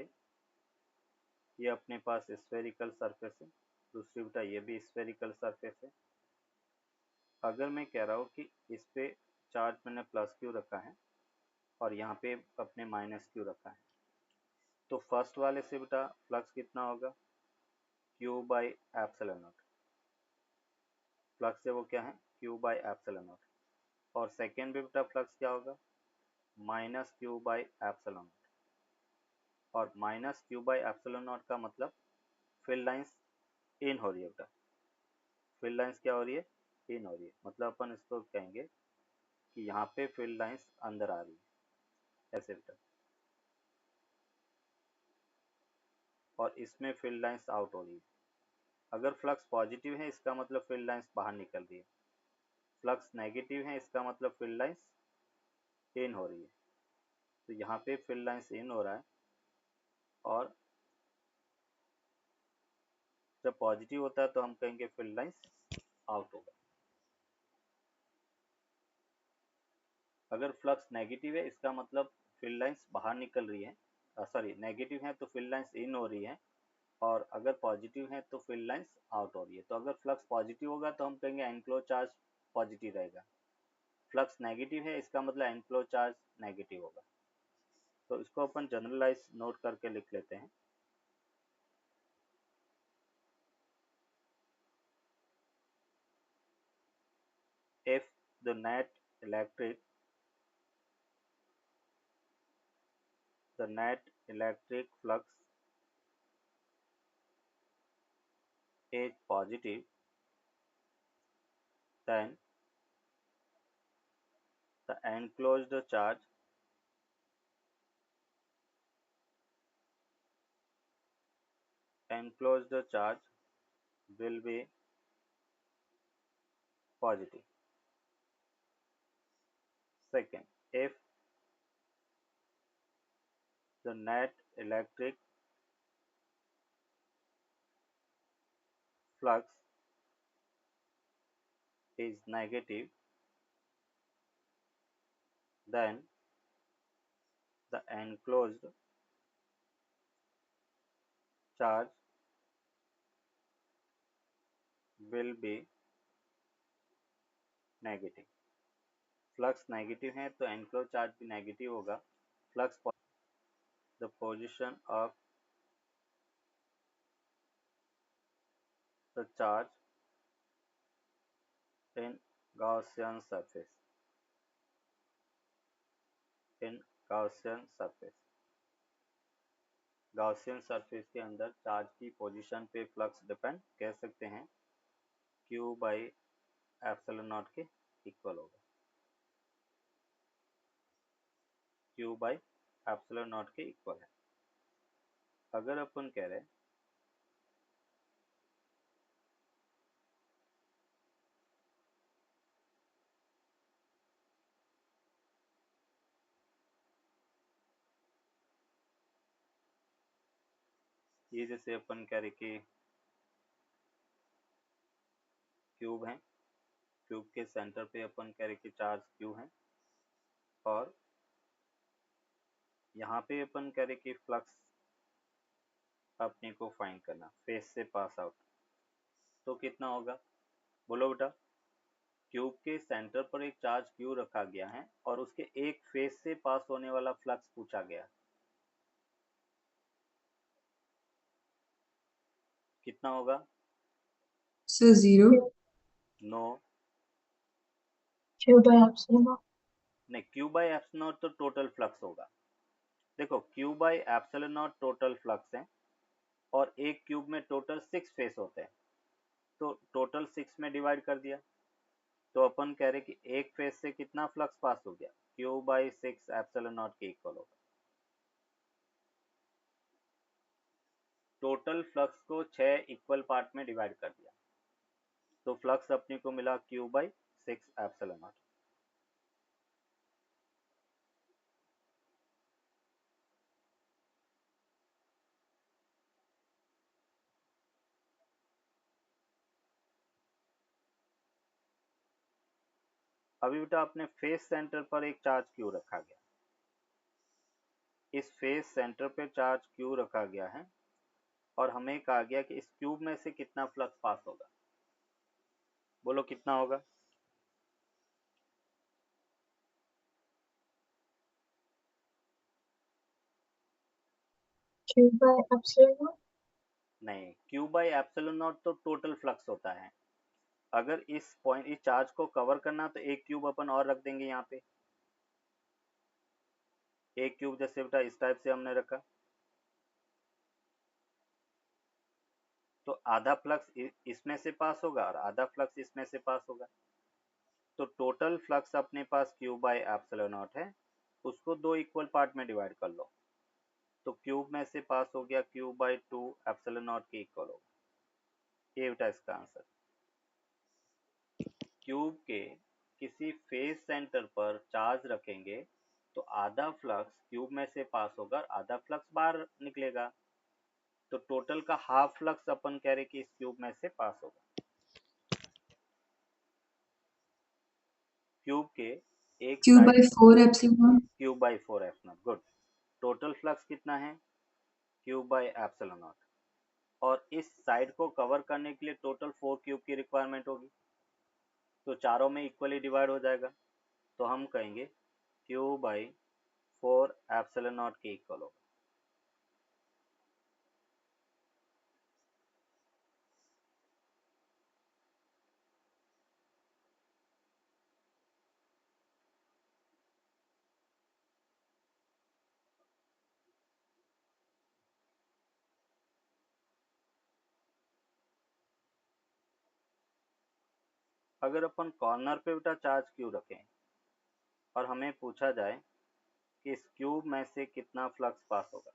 ये अपने पास स्फेरिकल सरफेस है, दूसरी बेटा ये भी स्फेरिकल सरफेस है। अगर मैं कह रहा हूँ कि इस पे चार्ज मैंने प्लस Q रखा है और यहाँ पे अपने माइनस Q रखा है, तो फर्स्ट वाले से बेटा फ्लक्स कितना होगा? Q by epsilon naught. Flux है वो क्या है? Q by epsilon not. और सेकेंड भी बेटा फ्लक्स क्या होगा? Minus Q by epsilon not. और minus Q by epsilon naught का मतलब फील्ड लाइंस इन हो रही है बेटा। फील्ड लाइंस क्या हो रही है? इन हो रही है। मतलब अपन इसको कहेंगे कि यहाँ पे फील्ड लाइंस अंदर आ रही है ऐसे बेटा, और इसमें फील्ड लाइंस आउट हो रही है। अगर फ्लक्स पॉजिटिव है इसका मतलब फील्ड लाइंस बाहर निकल रही है, फ्लक्स नेगेटिव है इसका मतलब फील्ड लाइंस इन हो रही है। तो यहाँ पे फील्ड लाइंस इन हो रहा है और जब पॉजिटिव होता है तो हम कहेंगे फील्ड लाइंस आउट होगा। अगर फ्लक्स नेगेटिव है इसका मतलब फील्ड लाइंस बाहर निकल रही है, सॉरी नेगेटिव है तो फील्ड लाइंस इन हो रही है, और अगर पॉजिटिव है तो फील्ड लाइंस आउट हो रही है। तो अगर फ्लक्स पॉजिटिव होगा तो हम कहेंगे एनक्लोज चार्ज पॉजिटिव रहेगा, फ्लक्स नेगेटिव है इसका मतलब एनक्लोज चार्ज नेगेटिव होगा। तो इसको अपन जनरलाइज नोट करके लिख लेते हैं। If the net electric flux is positive, then the enclosed charge will be positive. Second, if the net electric flux is negative, then the enclosed charge will be negative. Flux negative है तो enclose charge भी negative होगा। Flux the position of the charge in Gaussian surface, in Gaussian surface, Gaussian surface के अंदर charge की position पे flux depend कह सकते हैं, Q बाई एप्सिलॉन नॉट के इक्वल होगा, Q बाई एप्सिलॉन नॉट के इक्वल है। अगर अपन कह रहे हैं ये जैसे अपन कह रहे कि क्यूब है, क्यूब के सेंटर पे अपन कह रहे कि चार्ज Q है, और यहाँ पे अपन कह रहे कि फ्लक्स अपने को फाइंड करना फेस से पास आउट, तो कितना होगा बोलो बेटा। क्यूब के सेंटर पर एक चार्ज Q रखा गया है और उसके एक फेस से पास होने वाला फ्लक्स पूछा गया, कितना होगा? Sir 0। No, Q by epsilon naught। नहीं, Q बाई एप्सिलॉन नॉट तो टोटल फ्लक्स होगा। देखो Q by epsilon naught total flux है और एक क्यूब में टोटल 6 फेस होते हैं, तो टोटल 6 में डिवाइड कर दिया, तो अपन कह रहे कि एक फेस से कितना फ्लक्स पास हो गया, Q बाई 6 एप्सिलॉन नॉट के इक्वल होगा। टोटल फ्लक्स को 6 इक्वल पार्ट में डिवाइड कर दिया, तो फ्लक्स अपने को मिला Q बाई 6 एप्सिलॉन नॉट। अभी बेटा अपने फेस सेंटर पर एक चार्ज Q रखा गया, इस फेस सेंटर पे चार्ज Q रखा गया है और हमें कहा गया कि इस क्यूब में से कितना फ्लक्स पास होगा, बोलो कितना होगा? Q by epsilon naught। नहीं, Q बाई एप्सिलॉन नॉट तो टोटल फ्लक्स होता है। अगर इस पॉइंट इस चार्ज को कवर करना तो एक क्यूब अपन और रख देंगे यहाँ पे, एक क्यूब जैसे बेटा इस टाइप से हमने रखा, तो आधा फ्लक्स इसमें से पास होगा और आधा फ्लक्स इसमें से पास होगा, तो टोटल फ्लक्स अपने पास Q बाई एप्सिलॉन नॉट है, उसको दो इक्वल पार्ट में डिवाइड कर लो, तो क्यूब में से पास हो गया Q बाई 2 एप्सिलॉन नॉट के इक्वल होगा। ये बेटा इसका आंसर। क्यूब के किसी फेस सेंटर पर चार्ज रखेंगे तो आधा फ्लक्स क्यूब में से पास होगा और आधा फ्लक्स बाहर निकलेगा, तो टोटल का हाफ फ्लक्स अपन कह रहे कि इस क्यूब में से पास होगा। क्यूब के एक Q side by 4 epsilon naught। Cube by 4 epsilon, good. Total flux कितना है? क्यूब बाई एप्सिलॉन नॉट, और इस साइड को कवर करने के लिए टोटल 4 क्यूब की रिक्वायरमेंट होगी, तो चारों में इक्वली डिवाइड हो जाएगा, तो हम कहेंगे क्यू बाई 4 एप्सिलॉन नॉट के इक्वल होगा। अगर अपन कॉर्नर पे बेटा चार्ज क्यू रखें और हमें पूछा जाए कि इस क्यूब में से कितना फ्लक्स पास होगा,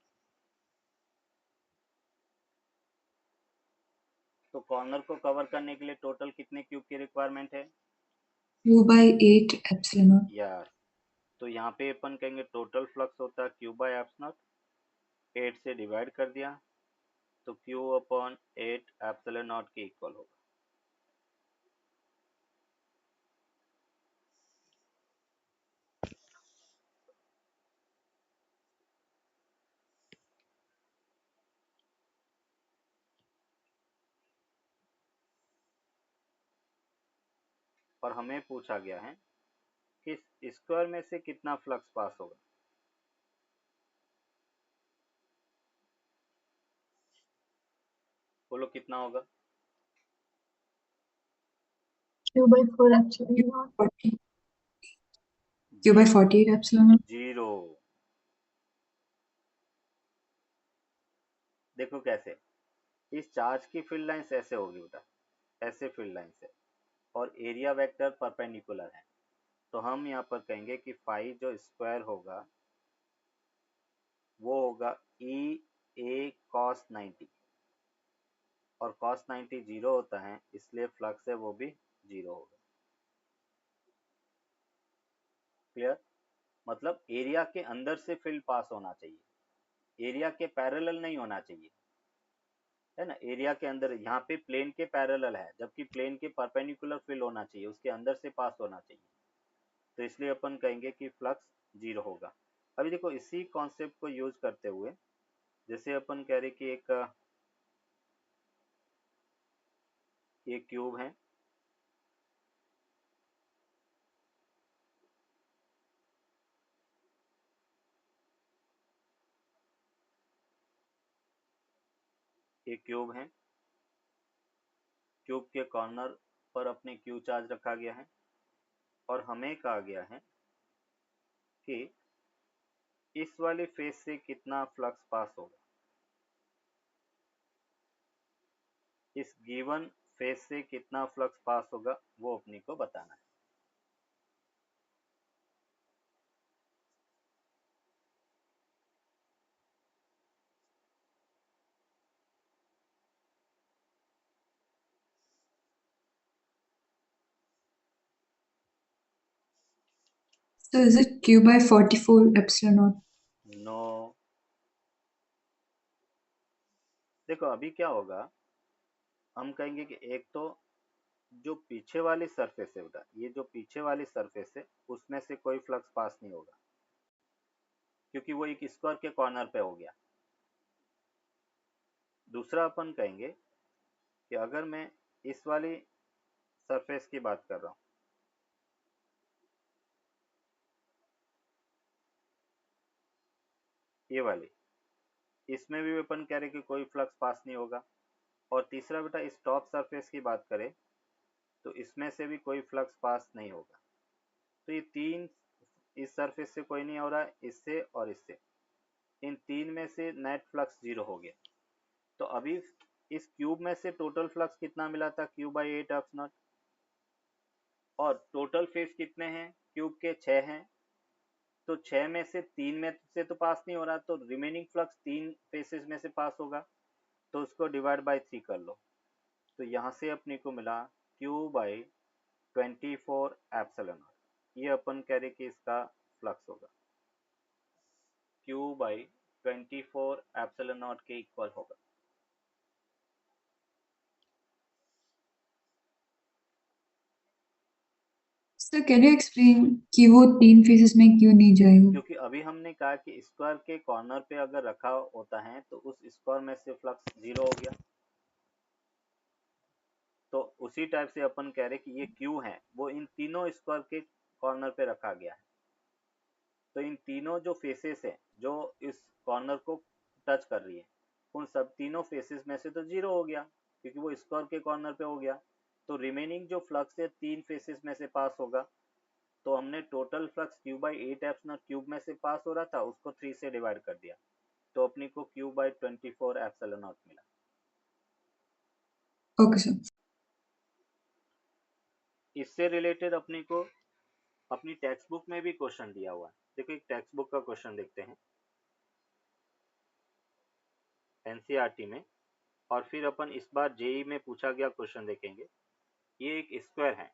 तो कॉर्नर को कवर करने के लिए टोटल कितने क्यूब की रिक्वायरमेंट है? Q by 8 epsilon naught। यार, तो यहाँ पे अपन कहेंगे टोटल फ्लक्स होता है क्यू बाई एप्स नॉट, 8 से डिवाइड कर दिया, तो क्यू अपॉन 8 एप्सिलॉन नॉट के इक्वल होगा। और हमें पूछा गया है कि स्क्वायर में से कितना फ्लक्स पास होगा। बोलो कितना होगा। Q/4 epsilon naught 40. Zero. Q/48 epsilon naught. Zero. देखो कैसे, इस चार्ज की फील्ड लाइंस ऐसे होगी बेटा, ऐसे फील्ड लाइंस है, और एरिया वेक्टर परपेंडिकुलर है। तो हम यहाँ पर कहेंगे कि फाई जो स्क्वायर होगा वो होगा ई ए कॉस 90, और कॉस 90 जीरो होता है, इसलिए फ्लक्स है वो भी जीरो होगा। क्लियर? मतलब एरिया के अंदर से फील्ड पास होना चाहिए, एरिया के पैरेलल नहीं होना चाहिए, है ना। एरिया के अंदर, यहाँ पे प्लेन के पैरेलल है, जबकि प्लेन के परपेंडिकुलर फील्ड होना चाहिए, उसके अंदर से पास होना चाहिए। तो इसलिए अपन कहेंगे कि फ्लक्स जीरो होगा। अभी देखो इसी कॉन्सेप्ट को यूज करते हुए, जैसे अपन कह रहे कि एक ये क्यूब है, ये क्यूब है, क्यूब के कॉर्नर पर अपने क्यू चार्ज रखा गया है, और हमें कहा गया है कि इस वाले फेस से कितना फ्लक्स पास होगा, इस गिवन फेस से कितना फ्लक्स पास होगा वो अपने को बताना है। So is it Q/44 epsilon naught? No. देखो अभी क्या होगा, हम कहेंगे कि एक तो जो पीछे वाली सरफेस है बेटा, ये जो पीछे वाली सरफेस है उसमें से कोई फ्लक्स पास नहीं होगा, क्योंकि वो एक स्क्वायर के कॉर्नर पे हो गया। दूसरा अपन कहेंगे कि अगर मैं इस वाली सरफेस की बात कर रहा हूँ, ये वाली, इसमें भी अपन कह रहे कि कोई फ्लक्स पास नहीं होगा। और तीसरा बेटा इस टॉप सरफेस की बात करें तो इसमें से भी कोई फ्लक्स पास नहीं होगा। तो ये तीन, इस सरफेस से कोई नहीं हो रहा है, इससे और इससे, इन तीन में से नेट फ्लक्स जीरो हो गया। तो अभी इस क्यूब में से टोटल फ्लक्स कितना मिला था, Q/8 एफ नॉट, और टोटल फेस कितने हैं क्यूब के, 6 हैं। तो 6 में से 3 में से तो पास नहीं हो रहा, तो रिमेनिंग फ्लक्स 3 फेसेस में से पास होगा, तो उसको डिवाइड बाय 3 कर लो। तो यहाँ से अपने को मिला Q/24 एप्सिलॉन नॉट। ये अपन कह रहे कि इसका फ्लक्स होगा, Q/24 एप्सिलॉन नॉट के इक्वल होगा। Sir, can you explain कि वो 3 phases में क्यों नहीं जाएगा? क्योंकि अभी हमने कहा कि स्क्वायर के कॉर्नर पे अगर रखा होता है तो उस स्क्वायर में से फ्लक्स जीरो हो गया। तो उसी टाइप से अपन कह रहे कि ये क्यू है वो इन तीनों स्क्वायर के कॉर्नर पे रखा गया है। तो इन तीनों जो फेसेस है जो इस कॉर्नर को टच कर रही है, उन सब तीनों फेसेस में से तो जीरो हो गया, क्योंकि वो स्क्वायर के कॉर्नर पे हो गया। तो रिमेनिंग जो फ्लक्स है तीन फेसेस में से पास होगा। तो हमने total flux Q/8 epsilon cube में से पास हो रहा था, उसको 3 से डिवाइड कर दिया, तो अपने को Q/24 एप्सिलॉन नॉट मिला। Okay, sir. इससे रिलेटेड अपने को अपनी टेक्स्ट बुक में भी क्वेश्चन दिया हुआ है। देखो एक टेक्स्ट बुक का क्वेश्चन देखते हैं एनसीईआरटी में, और फिर अपन इस बार जेई में पूछा गया क्वेश्चन देखेंगे। ये एक स्क्वायर है,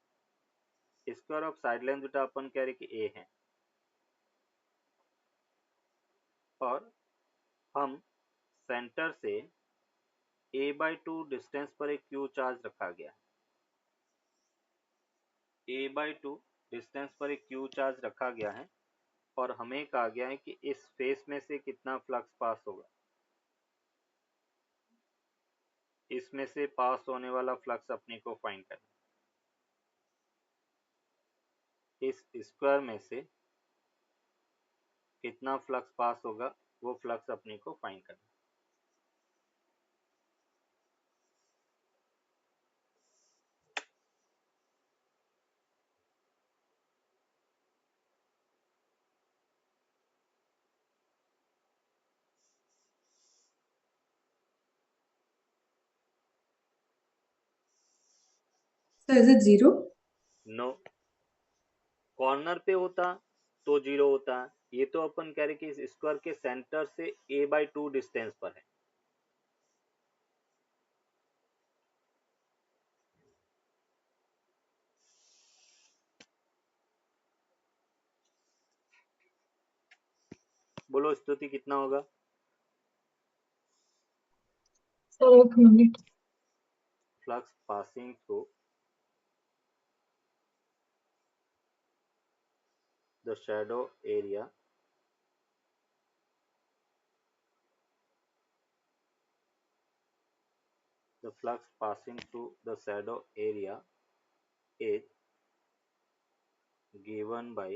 स्क्वायर ऑफ साइड लेंथ बेटा अपन कह रहे कि ए है, और हम सेंटर से a/2 डिस्टेंस पर एक क्यू चार्ज रखा गया है, a/2 डिस्टेंस पर एक क्यू चार्ज रखा गया है, और हमें कहा गया है कि इस फेस में से कितना फ्लक्स पास होगा, इसमें से पास होने वाला फ्लक्स अपने को फाइंड करना। इस स्क्वायर में से कितना फ्लक्स पास होगा वो फ्लक्स अपने को फाइंड करना। So is it 0? No, corner पे होता तो 0 होता। ये तो अपन कह रहे कि इस स्क्वायर के सेंटर से a/2 डिस्टेंस पर है। बोलो स्तुति कितना होगा? सर एक minute. Flux passing through the shadow area the flux passing through the shadow area is given by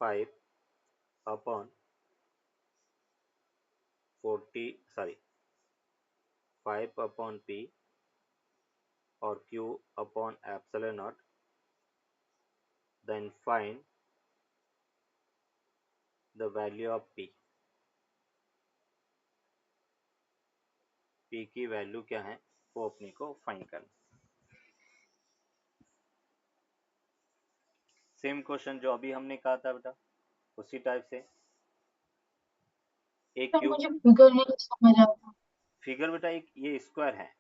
5 upon 5 upon p or q upon epsilon naught. Then find the value of p. p की value क्या है वो अपने को find करना। Same question जो अभी हमने कहा था बेटा, उसी टाइप से एक सर क्यूब। मुझे फिगर नहीं समझ आता। फिगर बेटा एक ये स्क्वायर है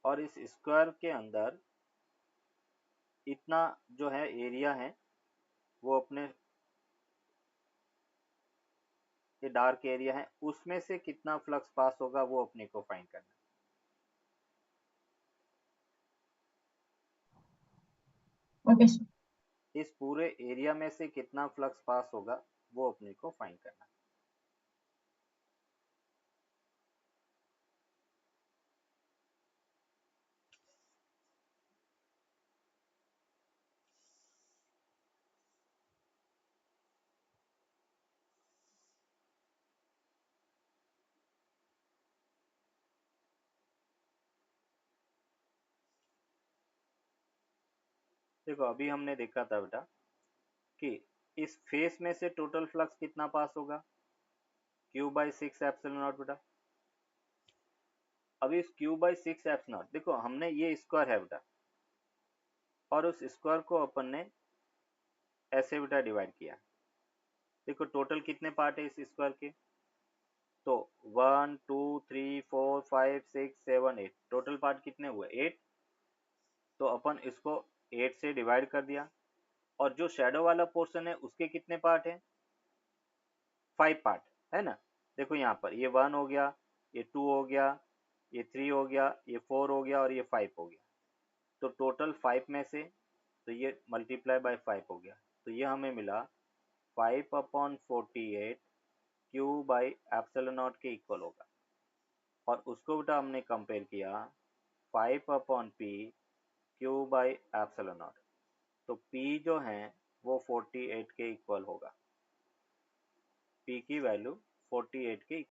और इस स्क्वायर के अंदर इतना जो है एरिया है वो अपने ये डार्क एरिया है, उसमें से कितना फ्लक्स पास होगा वो अपने को फाइंड करना ओके सर। है। इस पूरे एरिया में से कितना फ्लक्स पास होगा वो अपने को फाइंड करना है। देखो अभी हमने देखा था बेटा कि इस फेस में से टोटल फ्लक्स कितना पास होगा, q/6 एप्सिलॉन नॉट बेटा। अब इस q/6 एप्सिलॉन नॉट, देखो हमने ये स्क्वायर है बेटा और उस स्क्वायर को अपन ने ऐसे बेटा डिवाइड किया। देखो टोटल कितने पार्ट है इस स्क्वायर के, तो 1 2 3 4 5 6 7 8 टोटल पार्ट कितने हुए 8। तो अपन इसको 8 से डिवाइड कर दिया और जो शैडो वाला पोर्शन है उसके कितने पार्ट है 5 पार्ट है ना। देखो यहाँ पर ये 1 हो गया, ये 2 हो गया, ये 3 हो गया, ये 4 हो गया और ये 5 हो गया। तो टोटल 5 में से तो ये मल्टीप्लाई बाय 5 हो गया, तो ये हमें मिला 5/48 q/एप्सिलॉन नॉट के इक्वल होगा। और उसको बेटा हमने कंपेयर किया 5/p q/एप्सिलॉन नॉट, तो p जो है वो 48 के इक्वल होगा। p की वैल्यू 48 के